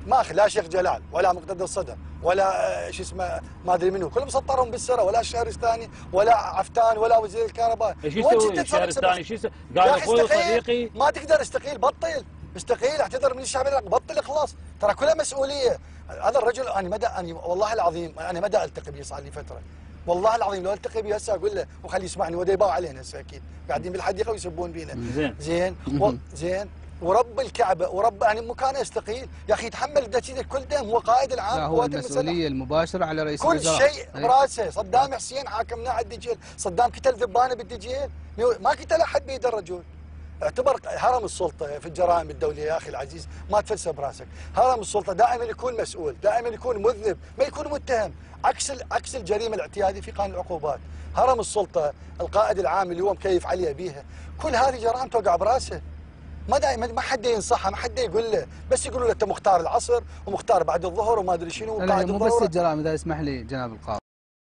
ما اخذ لا شيخ جلال ولا مقتدى الصدر ولا شو اسمه ما ادري منو، كلهم سطرهم بالسره، ولا الشهرستاني ولا عفتان ولا وزير الكهرباء. ايش يسوي الشهرستاني؟ ايش يسوي؟ قال اخوي وصديقي ما تقدر استقيل، بطل استقيل، اعتذر من الشعب العراقي، بطل خلاص، ترى كلها مسؤوليه. هذا الرجل انا والله العظيم انا مدى التقي به، صار لي فتره والله العظيم لو التقي به هسه اقول له وخليه يسمعني، وده يباوع علينا هسه اكيد قاعدين بالحديقه ويسبون بينا. زين زين ورب الكعبه ورب يعني مكانه يستقيل يا اخي، يتحمل كل دم، هو قائد العام. لا هو المسؤوليه المباشره على رئيس الوزراء، كل شيء براسه. صدام حسين حاكمنا على الدجيل، صدام قتل ذبانه بالدجيل، ما قتل احد بيد الرجل. اعتبر هرم السلطه في الجرائم الدوليه يا اخي العزيز ما تفلسف براسك، هرم السلطه دائما يكون مسؤول، دائما يكون مذنب، ما يكون متهم، عكس الجريمه الاعتيادي في قانون العقوبات. هرم السلطه القائد العام اللي هو مكيف عليه بيها، كل هذه جرائم توقع براسه. ما حد ينصحه، ما حد يقول له، بس يقولوا له انت مختار العصر ومختار بعد الظهر وما ادري شنو وقاعد الظهر. مو بس الجرائم، اذا يسمح لي جناب القاضي.